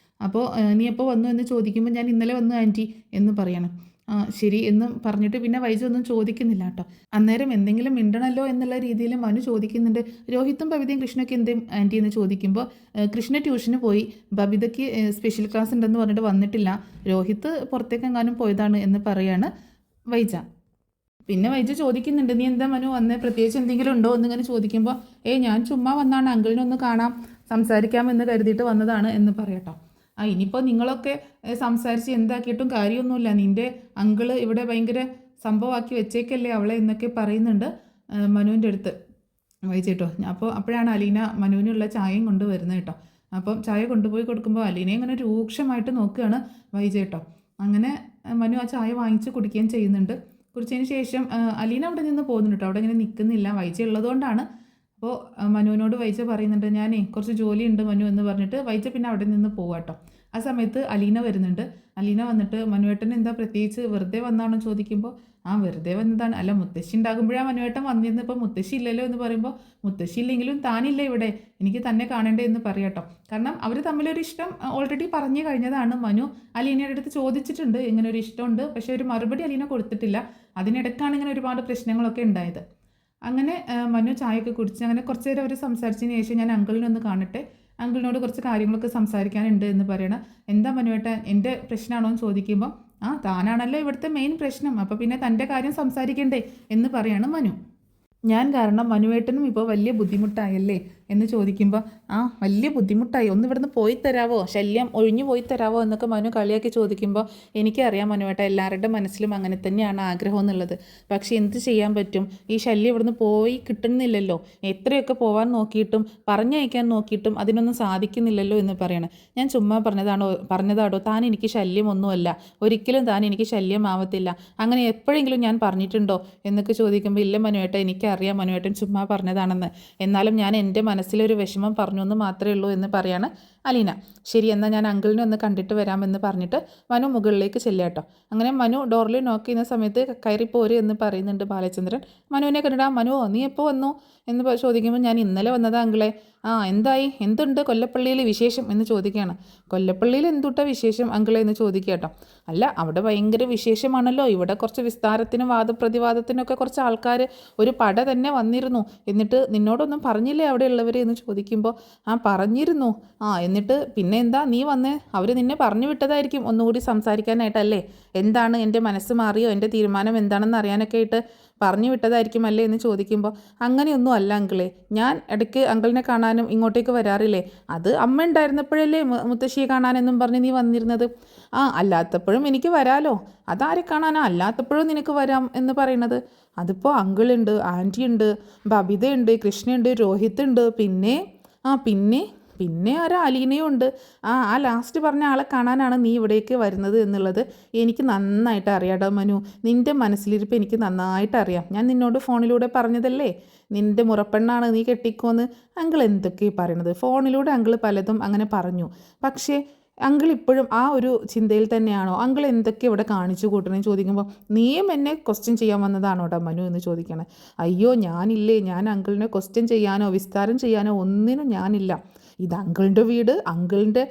S1: അപ്പോൾ നീ എപ്പോൾ വന്നു എന്ന് ചോദിക്കുമ്പോൾ ഞാൻ ഇന്നലെ വന്നു ആൻറ്റി എന്ന് പറയണം. ശരി എന്ന് പറഞ്ഞിട്ട് പിന്നെ വൈജ ഒന്നും ചോദിക്കുന്നില്ല കേട്ടോ. അന്നേരം എന്തെങ്കിലും മിണ്ടണല്ലോ എന്നുള്ള രീതിയിൽ മനു ചോദിക്കുന്നുണ്ട്. രോഹിത്തും ബബിതയും കൃഷ്ണയ്ക്ക് എന്തും ആൻറ്റി എന്ന് ചോദിക്കുമ്പോൾ കൃഷ്ണ ട്യൂഷന് പോയി, ബബിതയ്ക്ക് സ്പെഷ്യൽ ക്ലാസ് ഉണ്ടെന്ന് പറഞ്ഞിട്ട് വന്നിട്ടില്ല, രോഹിത്ത് പുറത്തേക്കെങ്ങാനും പോയതാണ് എന്ന് പറയാണ് വൈജ. പിന്നെ വൈജ ചോദിക്കുന്നുണ്ട് നീ എന്താ മനു വന്നേ, പ്രത്യേകിച്ച് എന്തെങ്കിലും ഉണ്ടോ എന്നിങ്ങനെ ചോദിക്കുമ്പോൾ ഞാൻ ചുമ്മാ വന്നാണ്, അങ്കിളിനൊന്ന് കാണാം സംസാരിക്കാമെന്ന് കരുതിയിട്ട് വന്നതാണ് എന്ന് പറയട്ടോ. ഇനിയിപ്പോൾ നിങ്ങളൊക്കെ സംസാരിച്ച് എന്താക്കിയിട്ടും കാര്യമൊന്നുമില്ല, നിൻ്റെ അങ്കിള് ഇവിടെ ഭയങ്കര സംഭവമാക്കി വെച്ചേക്കല്ലേ അവളെ എന്നൊക്കെ പറയുന്നുണ്ട് മനുവിൻ്റെ അടുത്ത് വൈജേട്ടോ. അപ്പോഴാണ് അലീന മനുവിനുള്ള ചായയും കൊണ്ടുവരുന്നത് കേട്ടോ. അപ്പം ചായ കൊണ്ടുപോയി കൊടുക്കുമ്പോൾ അലീനയെ ഇങ്ങനെ രൂക്ഷമായിട്ട് നോക്കുകയാണ് വൈജേട്ടോ. അങ്ങനെ മനു ആ ചായ വാങ്ങിച്ച് കുടിക്കുകയും ചെയ്യുന്നുണ്ട്. കുടിച്ചതിന് ശേഷം അലീന അവിടെ നിന്ന് പോകുന്നുണ്ട് കേട്ടോ. അവിടെ ഇങ്ങനെ നിൽക്കുന്നില്ല, വൈജ ഉള്ളതുകൊണ്ടാണ്. അപ്പോൾ മനുവിനോട് വൈജ പറയുന്നുണ്ട് ഞാനേ കുറച്ച് ജോലിയുണ്ട് മനു എന്ന് പറഞ്ഞിട്ട് വൈജ പിന്നെ അവിടെ നിന്ന് പോവാട്ടോ. ആ സമയത്ത് അലീന വരുന്നുണ്ട്. അലീന വന്നിട്ട് മനുവേട്ടൻ എന്താ പ്രത്യേകിച്ച് വെറുതെ വന്നാണോ ചോദിക്കുമ്പോൾ വെറുതെ വന്നതാണ്. അല്ല മുത്തശ്ശി ഉണ്ടാകുമ്പോഴാണ് മനുവേട്ടൻ വന്നിരുന്നത്, ഇപ്പോൾ മുത്തശ്ശി ഇല്ലല്ലോ എന്ന് പറയുമ്പോൾ മുത്തശ്ശി ഇല്ലെങ്കിലും താനില്ല ഇവിടെ, എനിക്ക് തന്നെ കാണണ്ടേ എന്ന് പറയാട്ടോ. കാരണം അവർ തമ്മിലൊരു ഇഷ്ടം ഓൾറെഡി പറഞ്ഞു കഴിഞ്ഞതാണ്. മനു അലീനയുടെ അടുത്ത് ചോദിച്ചിട്ടുണ്ട് ഇങ്ങനെ ഒരു ഇഷ്ടമുണ്ട്, പക്ഷേ ഒരു മറുപടി അലീന കൊടുത്തിട്ടില്ല. അതിനിടയ്ക്കാണ് ഇങ്ങനെ ഒരുപാട് പ്രശ്നങ്ങളൊക്കെ ഉണ്ടായത്. അങ്ങനെ മനു ചായയൊക്കെ കുടിച്ച് അങ്ങനെ കുറച്ച് നേരം അവർ സംസാരിച്ചതിന് ശേഷം ഞാൻ അങ്കിളിനൊന്ന് കാണട്ടെ, അങ്കിളിനോട് കുറച്ച് കാര്യങ്ങളൊക്കെ സംസാരിക്കാനുണ്ട് എന്ന് പറയണം. എന്താ മനുവേട്ടൻ, എൻ്റെ പ്രശ്നമാണോ എന്ന് ചോദിക്കുമ്പോൾ താനാണല്ലോ ഇവിടുത്തെ മെയിൻ പ്രശ്നം, അപ്പോൾ പിന്നെ തൻ്റെ കാര്യം സംസാരിക്കണ്ടേ എന്ന് പറയാണ് മനു. ഞാൻ കാരണം മനുവേട്ടനും ഇപ്പോൾ വലിയ ബുദ്ധിമുട്ടായല്ലേ എന്ന് ചോദിക്കുമ്പോൾ വലിയ ബുദ്ധിമുട്ടായി, ഒന്ന് ഇവിടുന്ന് പോയി തരാവോ, ശല്യം ഒഴിഞ്ഞു പോയി തരാവോ എന്നൊക്കെ മനു കളിയാക്കി ചോദിക്കുമ്പോൾ എനിക്കറിയാം മനുവേട്ട എല്ലാവരുടെ മനസ്സിലും അങ്ങനെ തന്നെയാണ് ആഗ്രഹം എന്നുള്ളത്. പക്ഷേ എന്ത് ചെയ്യാൻ പറ്റും, ഈ ശല്യം ഇവിടുന്ന് പോയി കിട്ടുന്നില്ലല്ലോ, എത്രയൊക്കെ പോകാൻ നോക്കിയിട്ടും പറഞ്ഞയക്കാൻ നോക്കിയിട്ടും അതിനൊന്നും സാധിക്കുന്നില്ലല്ലോ എന്ന് പറയണം. ഞാൻ ചുമ്മാ പറഞ്ഞതാടോ, താൻ എനിക്ക് ശല്യമൊന്നുമല്ല, ഒരിക്കലും താൻ എനിക്ക് ശല്യമാവത്തില്ല, അങ്ങനെ എപ്പോഴെങ്കിലും ഞാൻ പറഞ്ഞിട്ടുണ്ടോ എന്നൊക്കെ ചോദിക്കുമ്പോൾ ഇല്ല മനുവേട്ട, എനിക്കറിയാം മനുവേട്ടൻ ചുമ്മാ പറഞ്ഞതാണെന്ന്, എന്നാലും ഞാൻ എൻ്റെ മനസ്സിലൊരു വിഷമം പറഞ്ഞു എന്ന് മാത്രമേ ഉള്ളൂ എന്ന് പറയാണ് അലീന. ശരി, എന്നാൽ ഞാൻ അങ്കിളിനെ ഒന്ന് കണ്ടിട്ട് വരാമെന്ന് പറഞ്ഞിട്ട് മനു മുകളിലേക്ക് ചെല്ലാട്ടോ. അങ്ങനെ മനു ഡോറിൽ നോക്ക് ചെയ്യുന്ന സമയത്ത് കയറിപ്പോര് എന്ന് പറയുന്നുണ്ട് ബാലചന്ദ്രൻ. മനുവിനെ കണ്ടിട്ട് മനുവോ നീ എപ്പോൾ വന്നു എന്ന് ചോദിക്കുമ്പോൾ ഞാൻ ഇന്നലെ വന്നതാ അങ്കിളെ. എന്തായി, എന്തുണ്ട് കൊല്ലപ്പള്ളിയിൽ വിശേഷം എന്ന് ചോദിക്കുകയാണ്. കൊല്ലപ്പള്ളിയിൽ എന്തുട്ടാ വിശേഷം അങ്കിളെ എന്ന് ചോദിക്കുക കേട്ടോ. അല്ല അവിടെ ഭയങ്കര വിശേഷമാണല്ലോ, ഇവിടെ കുറച്ച് വിസ്താരത്തിനും വാദപ്രതിവാദത്തിനൊക്കെ കുറച്ച് ആൾക്കാർ ഒരു പട തന്നെ വന്നിരുന്നു, എന്നിട്ട് നിന്നോടൊന്നും പറഞ്ഞില്ലേ അവിടെ ഉള്ളവർ എന്ന് ചോദിക്കുമ്പോൾ പറഞ്ഞിരുന്നു. എന്നിട്ട് പിന്നെ എന്താ നീ വന്നേ, അവർ നിന്നെ പറഞ്ഞു വിട്ടതായിരിക്കും ഒന്നുകൂടി സംസാരിക്കാനായിട്ടല്ലേ, എന്താണ് എൻ്റെ മനസ്സ് മാറിയോ, എൻ്റെ തീരുമാനം എന്താണെന്ന് അറിയാനൊക്കെ ആയിട്ട് പറഞ്ഞു വിട്ടതായിരിക്കും അല്ലേ എന്ന് ചോദിക്കുമ്പോൾ അങ്ങനെയൊന്നും അല്ല അങ്കിളെ, ഞാൻ ഇടയ്ക്ക് അങ്കിളിനെ കാണാനും ഇങ്ങോട്ടേക്ക് വരാറില്ലേ, അത് അമ്മ ഉണ്ടായിരുന്നപ്പോഴല്ലേ മുത്തശ്ശിയെ കാണാനെന്നും പറഞ്ഞ് നീ വന്നിരുന്നത്, അല്ലാത്തപ്പോഴും എനിക്ക് വരാലോ, അതാരെ കാണാനാ അല്ലാത്തപ്പോഴും നിനക്ക് വരാം എന്ന് പറയുന്നത്? അതിപ്പോൾ അങ്കിളുണ്ട്, ആൻറ്റി ഉണ്ട്, ബബിതയുണ്ട്, കൃഷ്ണയുണ്ട്, രോഹിത് ഉണ്ട്, പിന്നെ പിന്നെ ഒരു അലീനയും ഉണ്ട്. ആ ലാസ്റ്റ് പറഞ്ഞ ആളെ കാണാനാണ് നീ ഇവിടേക്ക് വരുന്നത് എന്നുള്ളത് എനിക്ക് നന്നായിട്ട് അറിയാട്ടോ മനു. നിൻ്റെ മനസ്സിലിരിപ്പ് എനിക്ക് നന്നായിട്ട് അറിയാം. ഞാൻ നിന്നോട് ഫോണിലൂടെ പറഞ്ഞതല്ലേ നിൻ്റെ മുറപ്പെണ്ണാണ്, നീ കെട്ടിക്കോന്ന്. അങ്കിൾ എന്തൊക്കെയാണ് പറയണത്? ഫോണിലൂടെ അങ്കിൾ പലതും അങ്ങനെ പറഞ്ഞു. പക്ഷേ അങ്കിൾ ഇപ്പോഴും ആ ഒരു ചിന്തയിൽ തന്നെയാണോ? അങ്കിൾ എന്തൊക്കെ ഇവിടെ കാണിച്ചു കൂട്ടണമെന്ന് ചോദിക്കുമ്പോൾ നീയും എന്നെ ക്വസ്റ്റ്യൻ ചെയ്യാൻ വന്നതാണോടാ മനു എന്ന് ചോദിക്കണേ. അയ്യോ ഞാനില്ലേ, ഞാൻ അങ്കിളിനെ ക്വസ്റ്റ്യൻ ചെയ്യാനോ വിസ്താരം ചെയ്യാനോ ഒന്നിനും ഞാനില്ല. ഇത് അങ്കിളിൻ്റെ വീട്, അങ്കിളിൻ്റെ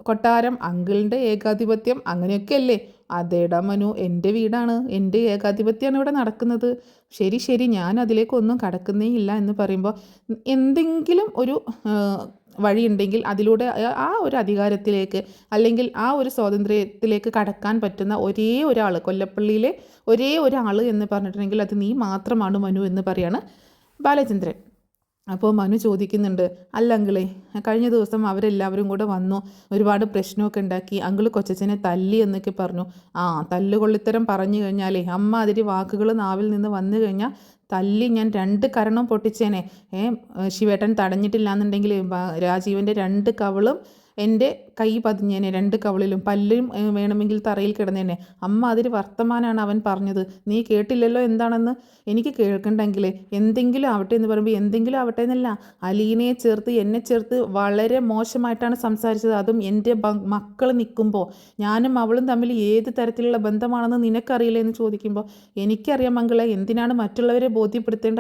S1: കൊട്ടാരം, അങ്കിളിൻ്റെ ഏകാധിപത്യം അങ്ങനെയൊക്കെ അല്ലേ? അതേടാ മനു, എൻ്റെ വീടാണ്, എൻ്റെ ഏകാധിപത്യമാണ് ഇവിടെ നടക്കുന്നത്. ശരി ഞാൻ അതിലേക്കൊന്നും കടക്കുന്നേ ഇല്ല എന്ന് പറയുമ്പോൾ എന്തെങ്കിലും ഒരു വഴിയുണ്ടെങ്കിൽ അതിലൂടെ ആ ഒരു അധികാരത്തിലേക്ക് അല്ലെങ്കിൽ ആ ഒരു സ്വാതന്ത്ര്യത്തിലേക്ക് കടക്കാൻ പറ്റുന്ന ഒരേ ഒരാൾ, കൊല്ലപ്പള്ളിയിലെ ഒരേ ഒരാൾ എന്ന് പറഞ്ഞിട്ടുണ്ടെങ്കിൽ അത് നീ മാത്രമാണ് മനു എന്ന് പറയാണ് ബാലചന്ദ്രൻ. അപ്പോൾ മനു ചോദിക്കുന്നുണ്ട്, അല്ല അങ്കിളെ, കഴിഞ്ഞ ദിവസം അവരെല്ലാവരും കൂടെ വന്നു, ഒരുപാട് പ്രശ്നമൊക്കെ ഉണ്ടാക്കി, അങ്കിള് കൊച്ചച്ഛനെ തല്ലി എന്നൊക്കെ പറഞ്ഞു. തല്ലുകൊള്ളിത്തരം പറഞ്ഞു കഴിഞ്ഞാലേ, അമ്മ അതിരി വാക്കുകൾ നാവിൽ നിന്ന് വന്നു കഴിഞ്ഞാൽ തല്ലി ഞാൻ 2 കരണം പൊട്ടിച്ചേനെ. ശിവേട്ടൻ തടഞ്ഞിട്ടില്ല എന്നുണ്ടെങ്കിൽ രാജീവൻ്റെ 2 കവിളും എൻ്റെ കൈ പതിഞ്ഞേനെ, 2 കവിളിലും, പല്ലും വേണമെങ്കിൽ തറയിൽ കിടന്നേനെ. അമ്മ അതിന് വർത്തമാനാണ് അവൻ പറഞ്ഞത്, നീ കേട്ടില്ലല്ലോ എന്താണെന്ന്. എനിക്ക് കേൾക്കണ്ടെങ്കിൽ എന്തെങ്കിലും ആവട്ടെ എന്ന് പറയുമ്പോൾ എന്തെങ്കിലും ആവട്ടെ എന്നല്ല, അലീനയെ ചേർത്ത് എന്നെ ചേർത്ത് വളരെ മോശമായിട്ടാണ് സംസാരിച്ചത്. അതും എൻ്റെ മക്കൾ നിൽക്കുമ്പോൾ, ഞാനും അവളും തമ്മിൽ ഏത് തരത്തിലുള്ള ബന്ധമാണെന്ന് നിനക്കറിയില്ല എന്ന് ചോദിക്കുമ്പോൾ എനിക്കറിയാം മംഗളെ, എന്തിനാണ് മറ്റുള്ളവരെ ബോധ്യപ്പെടുത്തേണ്ട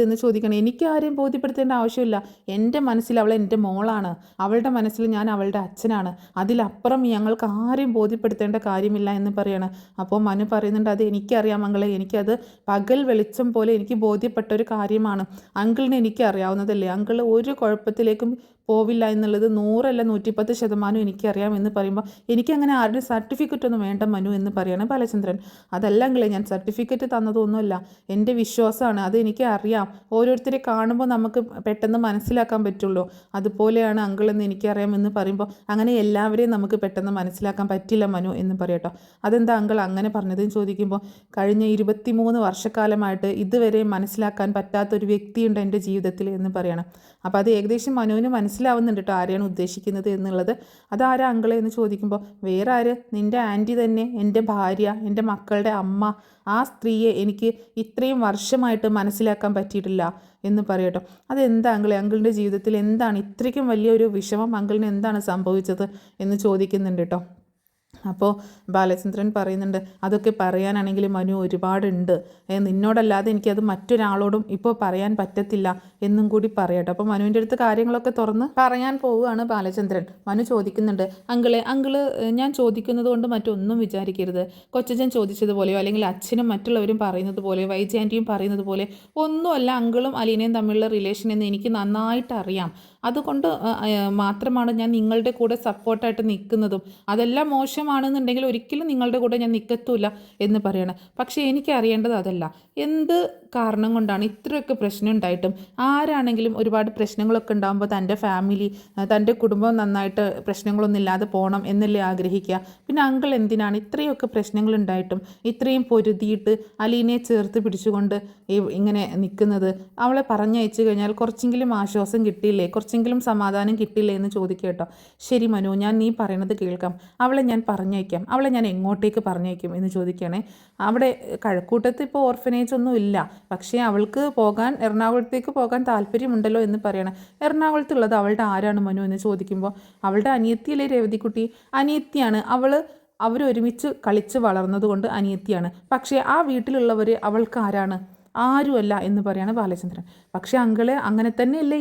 S1: എന്ന് ചോദിക്കണം. എനിക്ക് ആരെയും ബോധ്യപ്പെടുത്തേണ്ട ആവശ്യമില്ല. എൻ്റെ മനസ്സിൽ അവൾ എൻ്റെ മോളാണ്, അവളുടെ മനസ്സിൽ ഞാൻ അവളുടെ അച്ഛനാണ്. അതിലപ്പുറം ഞങ്ങൾക്ക് ആരെയും ബോധ്യപ്പെടുത്തേണ്ട കാര്യമില്ല എന്ന് പറയാണ്. അപ്പോൾ മനു പറയുന്നുണ്ട്, അത് എനിക്കറിയാം മംഗളെ, എനിക്കത് പകൽ വെളിച്ചം പോലെ എനിക്ക് ബോധ്യപ്പെട്ട ഒരു കാര്യമാണ്. അങ്കിളിനെ എനിക്ക് അറിയാവുന്നതല്ലേ, അങ്കിൾ ഒരു കുഴപ്പത്തിലേക്കും പോവില്ല എന്നുള്ളത് 100 അല്ല 110% എനിക്കറിയാം എന്ന് പറയുമ്പോൾ എനിക്കങ്ങനെ ആരുടെ സർട്ടിഫിക്കറ്റ് ഒന്നും വേണ്ട മനു എന്ന് പറയാണ് ബാലചന്ദ്രൻ. അതല്ല അങ്കിളെ, ഞാൻ സർട്ടിഫിക്കറ്റ് തന്നതൊന്നുമല്ല, എൻ്റെ വിശ്വാസമാണ്, അത് എനിക്ക് അറിയാം. ഓരോരുത്തരെ കാണുമ്പോൾ നമുക്ക് പെട്ടെന്ന് മനസ്സിലാക്കാൻ പറ്റുള്ളൂ, അതുപോലെയാണ് അങ്കിൾ എന്ന് എനിക്കറിയാമെന്ന് പറയുമ്പോൾ അങ്ങനെ എല്ലാവരെയും നമുക്ക് പെട്ടെന്ന് മനസ്സിലാക്കാൻ പറ്റില്ല മനു എന്ന് പറയട്ടോ. അതെന്താ അങ്കിൾ അങ്ങനെ പറഞ്ഞതെന്ന് ചോദിക്കുമ്പോൾ കഴിഞ്ഞ 23 വർഷക്കാലമായിട്ട് ഇതുവരെ മനസ്സിലാക്കാൻ പറ്റാത്തൊരു വ്യക്തിയുണ്ട് എൻ്റെ ജീവിതത്തിൽ എന്ന് പറയണം. അപ്പോൾ അത് ഏകദേശം മനുവിന് മനസ്സിലാവുന്നുണ്ട് കേട്ടോ ആരെയാണ് ഉദ്ദേശിക്കുന്നത് എന്നുള്ളത്. അതാരാ അങ്കിളെ എന്ന് ചോദിക്കുമ്പോൾ വേറെ ആര്, നിൻ്റെ ആൻറ്റി തന്നെ, എൻ്റെ ഭാര്യ, എൻ്റെ മക്കളുടെ അമ്മ. ആ സ്ത്രീയെ എനിക്ക് ഇത്രയും വർഷമായിട്ട് മനസ്സിലാക്കാൻ പറ്റിയിട്ടില്ല എന്ന് പറയട്ടോ. അതെന്താ അങ്കിളെ, അങ്കിളിൻ്റെ ജീവിതത്തിൽ എന്താണ് ഇത്രയ്ക്കും വലിയൊരു വിഷമം, അങ്കിളിന് എന്താണ് സംഭവിച്ചത് എന്ന് ചോദിക്കുന്നുണ്ട് കേട്ടോ. അപ്പോൾ ബാലചന്ദ്രൻ പറയുന്നുണ്ട്, അതൊക്കെ പറയാനാണെങ്കിൽ മനു ഒരുപാടുണ്ട്, നിന്നോടല്ലാതെ എനിക്കത് മറ്റൊരാളോടും ഇപ്പോൾ പറയാൻ പറ്റത്തില്ല എന്നും കൂടി പറയട്ടെ. അപ്പോൾ മനുവിൻ്റെ അടുത്ത് കാര്യങ്ങളൊക്കെ തുറന്ന് പറയാൻ പോവുകയാണ് ബാലചന്ദ്രൻ. മനു ചോദിക്കുന്നുണ്ട്, അങ്കിള് ഞാൻ ചോദിക്കുന്നത് കൊണ്ട് മറ്റൊന്നും വിചാരിക്കരുത്. കൊച്ചച്ഛൻ ചോദിച്ചതുപോലെയോ അല്ലെങ്കിൽ അച്ഛനും മറ്റുള്ളവരും പറയുന്നത് പോലെയോ വൈജാൻറ്റിയും പറയുന്നത് പോലെ ഒന്നുമല്ല അങ്കിളും അലീനയും തമ്മിലുള്ള റിലേഷൻ എന്ന് എനിക്ക് നന്നായിട്ട് അറിയാം. അതുകൊണ്ട് മാത്രമാണ് ഞാൻ നിങ്ങളുടെ കൂടെ സപ്പോർട്ടായിട്ട് നിൽക്കുന്നതും. അതെല്ലാം മോശമാണെന്നുണ്ടെങ്കിൽ ഒരിക്കലും നിങ്ങളുടെ കൂടെ ഞാൻ നിൽക്കത്തുമില്ല എന്ന് പറയണം. പക്ഷേ എനിക്ക് അറിയേണ്ടത് അതല്ല, എന്ത് കാരണം കൊണ്ടാണ് ഇത്രയൊക്കെ പ്രശ്നം ഉണ്ടായിട്ടും ആരാണെങ്കിലും ഒരുപാട് പ്രശ്നങ്ങളൊക്കെ ഉണ്ടാകുമ്പോൾ തൻ്റെ ഫാമിലി, തൻ്റെ കുടുംബം നന്നായിട്ട് പ്രശ്നങ്ങളൊന്നും ഇല്ലാതെ പോകണം എന്നല്ലേ ആഗ്രഹിക്കുക. പിന്നെ അങ്കിൾ എന്തിനാണ് ഇത്രയൊക്കെ പ്രശ്നങ്ങളുണ്ടായിട്ടും ഇത്രയും പൊരുതിയിട്ട് അലീനയെ ചേർത്ത് പിടിച്ചുകൊണ്ട് ഇങ്ങനെ നിൽക്കുന്നത്? അവളെ പറഞ്ഞയച്ചു കഴിഞ്ഞാൽ കുറച്ചെങ്കിലും ആശ്വാസം കിട്ടിയില്ലേ, കുറച്ചെങ്കിലും സമാധാനം കിട്ടില്ലേ എന്ന് ചോദിക്കേട്ടോ. ശരി മനു, ഞാൻ നീ പറയണത് കേൾക്കാം, അവളെ ഞാൻ പറഞ്ഞയക്കാം. അവളെ ഞാൻ എങ്ങോട്ടേക്ക് പറഞ്ഞയക്കും എന്ന് ചോദിക്കണേ. അവിടെ കഴക്കൂട്ടത്ത് ഇപ്പോൾ ഓർഫനേജ് ഒന്നും ഇല്ല, പക്ഷേ അവൾക്ക് എറണാകുളത്തേക്ക് പോകാൻ താല്പര്യമുണ്ടല്ലോ എന്ന് പറയണം. എറണാകുളത്തുള്ളത് അവളുടെ ആരാണ് മനു എന്ന് ചോദിക്കുമ്പോൾ അവളുടെ അനിയത്തിയല്ലേ രേവതിക്കുട്ടി? അനിയത്തിയാണ് അവരൊരുമിച്ച് കളിച്ച് വളർന്നതുകൊണ്ട് അനിയത്തിയാണ്. പക്ഷേ ആ വീട്ടിലുള്ളവർ അവൾക്ക് ആരാണ്? ആരുമല്ല എന്ന് പറയാണ് ബാലചന്ദ്രൻ. പക്ഷേ അങ്കിളെ അങ്ങനെ തന്നെയല്ലേ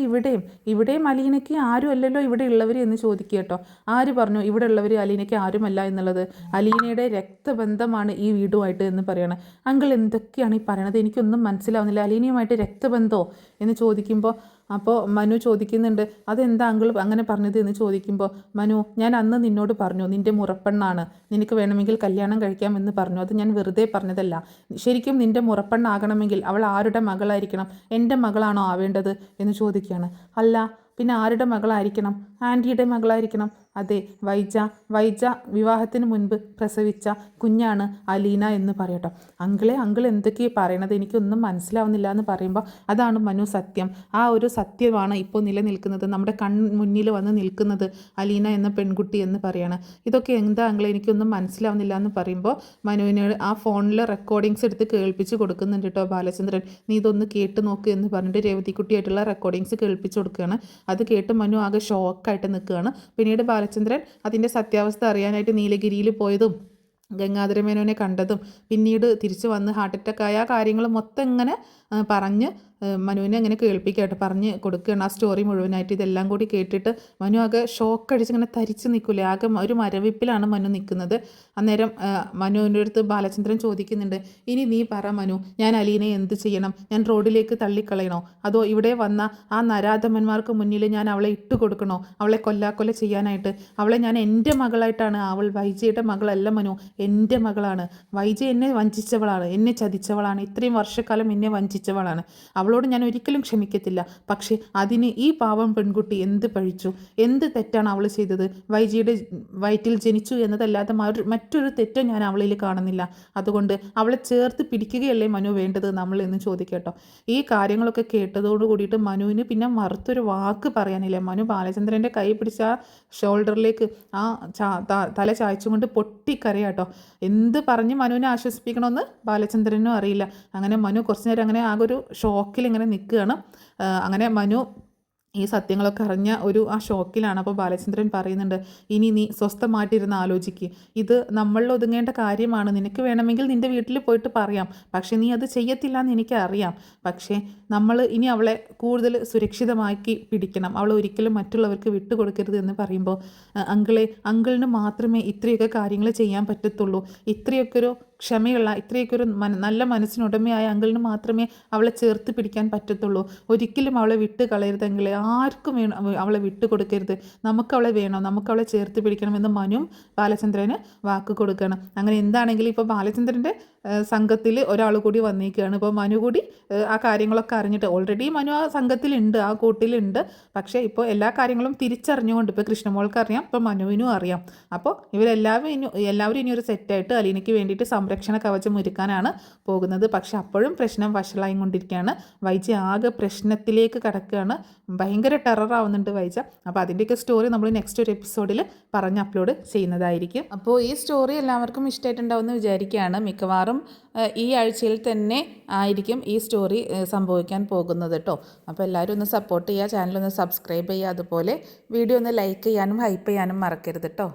S1: ഇവിടെയും അലീനയ്ക്ക് ആരും അല്ലല്ലോ ഇവിടെ ഉള്ളവർ എന്ന് ചോദിക്കുക കേട്ടോ. ആര് പറഞ്ഞു ഇവിടെ ഉള്ളവർ അലീനയ്ക്ക് ആരുമല്ല എന്നുള്ളത്? അലീനയുടെ രക്തബന്ധമാണ് ഈ വീടുമായിട്ട് എന്ന് പറയണം. അങ്കിൾ എന്തൊക്കെയാണ് ഈ പറയണത്? എനിക്കൊന്നും മനസ്സിലാവുന്നില്ല. അലീനയുമായിട്ട് രക്തബന്ധമോ എന്ന് ചോദിക്കുമ്പോൾ അപ്പോൾ മനു ചോദിക്കുന്നുണ്ട്, അതെന്താ അങ്കിൾ അങ്ങനെ പറഞ്ഞത് എന്ന് ചോദിക്കുമ്പോൾ മനു, ഞാൻ അന്ന് നിന്നോട് പറഞ്ഞു നിൻ്റെ മുറപ്പെണ്ണാണ്, നിനക്ക് വേണമെങ്കിൽ കല്യാണം കഴിക്കാമെന്ന് പറഞ്ഞു. അത് ഞാൻ വെറുതെ പറഞ്ഞതല്ല. ശരിക്കും നിൻ്റെ മുറപ്പെണ്ണാകണമെങ്കിൽ അവൾ ആരുടെ മകളായിരിക്കണം? എൻ്റെ മകളാണോ ആവേണ്ടത് എന്ന് ചോദിക്കുകയാണ്. അല്ല പിന്നെ ആരുടെ മകളായിരിക്കണം? ആൻറ്റിയുടെ മകളായിരിക്കണം. അതെ, വൈജ വിവാഹത്തിന് മുൻപ് പ്രസവിച്ച കുഞ്ഞാണ് അലീന എന്ന് പറയട്ടോ. അങ്കിൾ എന്തൊക്കെയാണ് പറയണത്, എനിക്കൊന്നും മനസ്സിലാവുന്നില്ല എന്ന് പറയുമ്പോൾ അതാണ് മനു സത്യം. ആ ഒരു സത്യമാണ് ഇപ്പോൾ നിലനിൽക്കുന്നത്, നമ്മുടെ മുന്നിൽ വന്ന് നിൽക്കുന്നത് അലീന എന്ന പെൺകുട്ടി എന്ന് പറയാണ്. ഇതൊക്കെ എന്താ അങ്കിൾ, എനിക്കൊന്നും മനസ്സിലാവുന്നില്ല എന്ന് പറയുമ്പോൾ മനുവിനോട് ആ ഫോണിൽ റെക്കോർഡിങ്സ് എടുത്ത് കേൾപ്പിച്ച് കൊടുക്കുന്നുണ്ട് കേട്ടോ ബാലചന്ദ്രൻ. നീ ഇതൊന്ന് കേട്ട് നോക്ക് എന്ന് പറഞ്ഞിട്ട് രേവതിക്കുട്ടിയായിട്ടുള്ള റെക്കോർഡിങ്സ് കേൾപ്പിച്ച് കൊടുക്കുകയാണ്. അത് കേട്ട് മനു ആകെ ഷോക്കായിട്ട് നിൽക്കുകയാണ്. പിന്നീട് ബാലചന്ദ്രൻ അതിൻ്റെ സത്യാവസ്ഥ അറിയാനായിട്ട് നീലഗിരിയിൽ പോയതും ഗംഗാധരമേനോനെ കണ്ടതും പിന്നീട് തിരിച്ചു വന്ന് ഹാർട്ട് അറ്റാക്ക് ആയ കാര്യങ്ങൾ മൊത്തം ഇങ്ങനെ പറഞ്ഞ് മനുവിനെ അങ്ങനെ കേൾപ്പിക്കായിട്ട് പറഞ്ഞ് കൊടുക്കുകയാണ് ആ സ്റ്റോറി മുഴുവനായിട്ട്. ഇതെല്ലാം കൂടി കേട്ടിട്ട് മനു ആകെ ഷോക്കടിച്ച് ഇങ്ങനെ തരിച്ച് നിൽക്കില്ലേ, ആകെ ഒരു മരവിപ്പിലാണ് മനു നിൽക്കുന്നത്. അന്നേരം മനുവിൻ്റെ അടുത്ത് ബാലചന്ദ്രൻ ചോദിക്കുന്നുണ്ട്, ഇനി നീ പറ മനു, ഞാൻ അലീനയെ എന്ത് ചെയ്യണം? ഞാൻ റോഡിലേക്ക് തള്ളിക്കളയണോ, അതോ ഇവിടെ വന്ന ആ നരാധമന്മാർക്ക് മുന്നിൽ ഞാൻ അവളെ ഇട്ട് കൊടുക്കണോ, അവളെ കൊല്ലാക്കൊല ചെയ്യാനായിട്ട്? അവളെ ഞാൻ എൻ്റെ മകളായിട്ടാണ്, അവൾ വൈജയുടെ മകളല്ല മനു, എൻ്റെ മകളാണ്. വൈജ എന്നെ വഞ്ചിച്ചവളാണ്, എന്നെ ചതിച്ചവളാണ്, ഇത്രയും വർഷക്കാലം എന്നെ വഞ്ചിച്ചവളാണ്. അവളോട് ഞാൻ ഒരിക്കലും ക്ഷമിക്കത്തില്ല. പക്ഷേ അതിന് ഈ പാവം പെൺകുട്ടി എന്ത് പഴിച്ചു, എന്ത് തെറ്റാണ് അവൾ ചെയ്തത്? വൈജിയുടെ വയറ്റിൽ ജനിച്ചു എന്നതല്ലാതെ മറ്റൊരു തെറ്റും ഞാൻ അവളിൽ കാണുന്നില്ല. അതുകൊണ്ട് അവളെ ചേർത്ത് പിടിക്കുകയല്ലേ മനു വേണ്ടത് നമ്മൾ എന്ന് ചോദിക്കട്ടോ. ഈ കാര്യങ്ങളൊക്കെ കേട്ടതോട് കൂടിയിട്ട് മനുവിന് പിന്നെ മറുത്തൊരു വാക്ക് പറയാനില്ല. മനു ബാലചന്ദ്രൻ്റെ കൈ പിടിച്ച ആ ഷോൾഡറിലേക്ക് ആ തല ചായച്ചുകൊണ്ട് പൊട്ടിക്കരയാട്ടോ. എന്ത് പറഞ്ഞ് മനുവിനെ ആശ്വസിപ്പിക്കണമെന്ന് ബാലചന്ദ്രനും അറിയില്ല. അങ്ങനെ മനു കുറച്ച് നേരം അങ്ങനെ ആകെ ഒരു ഷോക്കിൽ ഇങ്ങനെ നിൽക്കുകയാണ്. അങ്ങനെ മനു ഈ സത്യങ്ങളൊക്കെ അറിഞ്ഞ ആ ഷോക്കിലാണ്. അപ്പോൾ ബാലചന്ദ്രൻ പറയുന്നുണ്ട്, ഇനി നീ സ്വസ്ഥമായിട്ടിരുന്ന് ആലോചിക്കുക, ഇത് നമ്മളിൽ ഒതുങ്ങേണ്ട കാര്യമാണ്. നിനക്ക് വേണമെങ്കിൽ നിൻ്റെ വീട്ടിൽ പോയിട്ട് പറയാം, പക്ഷേ നീ അത് ചെയ്യത്തില്ല എന്ന് എനിക്കറിയാം. പക്ഷേ നമ്മൾ ഇനി അവളെ കൂടുതൽ സുരക്ഷിതമാക്കി പിടിക്കണം, അവളെ ഒരിക്കലും മറ്റുള്ളവർക്ക് വിട്ടുകൊടുക്കരുത് എന്ന് പറയുമ്പോൾ അങ്കിളിന് മാത്രമേ ഇത്രയൊക്കെ കാര്യങ്ങൾ ചെയ്യാൻ പറ്റത്തുള്ളൂ. ഇത്രയൊക്കെ ഒരു ക്ഷമയുള്ള, ഇത്രയൊക്കെ ഒരു നല്ല മനസ്സിനുടമയായ അങ്കിളിന് മാത്രമേ അവളെ ചേർത്ത് പിടിക്കാൻ പറ്റത്തുള്ളൂ. ഒരിക്കലും അവളെ വിട്ട് കളയരുതെങ്കിൽ, ആർക്കും അവളെ വിട്ട് കൊടുക്കരുത്. നമുക്കവളെ വേണം, നമുക്കവളെ ചേർത്ത് പിടിക്കണമെന്ന് മനുവും ബാലചന്ദ്രന് വാക്ക് കൊടുക്കണം. അങ്ങനെ എന്താണെങ്കിലും ഇപ്പോൾ ബാലചന്ദ്രൻ്റെ സംഘത്തിൽ ഒരാൾ കൂടി വന്നിരിക്കുകയാണ്. ഇപ്പോൾ മനു കൂടി ആ കാര്യങ്ങളൊക്കെ അറിഞ്ഞിട്ട്, ഓൾറെഡി മനു ആ സംഘത്തിലുണ്ട്, ആ കൂട്ടിലുണ്ട്. പക്ഷേ ഇപ്പോൾ എല്ലാ കാര്യങ്ങളും തിരിച്ചറിഞ്ഞുകൊണ്ട് ഇപ്പോൾ കൃഷ്ണമോൾക്ക് അറിയാം, ഇപ്പോൾ മനുവിനും അറിയാം. അപ്പോൾ എല്ലാവരും ഇനി ഒരു സെറ്റായിട്ട് അലീനയ്ക്ക് വേണ്ടിയിട്ട് സംരക്ഷണ കവചം ഒരുക്കാനാണ് പോകുന്നത്. പക്ഷെ അപ്പോഴും പ്രശ്നം വഷളായി കൊണ്ടിരിക്കുകയാണ്. വൈജ ആകെ പ്രശ്നത്തിലേക്ക് കടക്കുകയാണ്. ഭയങ്കര ടെററാവുന്നുണ്ട് വൈജ. അപ്പോൾ അതിൻ്റെയൊക്കെ സ്റ്റോറി നമ്മൾ നെക്സ്റ്റ് ഒരു എപ്പിസോഡിൽ പറഞ്ഞ് അപ്ലോഡ് ചെയ്യുന്നതായിരിക്കും. അപ്പോൾ ഈ സ്റ്റോറി എല്ലാവർക്കും ഇഷ്ടമായിട്ടുണ്ടാവുമെന്ന് വിചാരിക്കുകയാണ്. മിക്കവാറും ഈ ആഴ്ചയിൽ തന്നെ ആയിരിക്കും ഈ സ്റ്റോറി സംഭവിക്കാൻ പോകുന്നത് കേട്ടോ. അപ്പോൾ എല്ലാവരും ഒന്ന് സപ്പോർട്ട് ചെയ്യുക, ചാനലൊന്ന് സബ്സ്ക്രൈബ് ചെയ്യുക, അതുപോലെ വീഡിയോ ഒന്ന് ലൈക്ക് ചെയ്യാനും ഹൈപ്പ് ചെയ്യാനും മറക്കരുത് കേട്ടോ.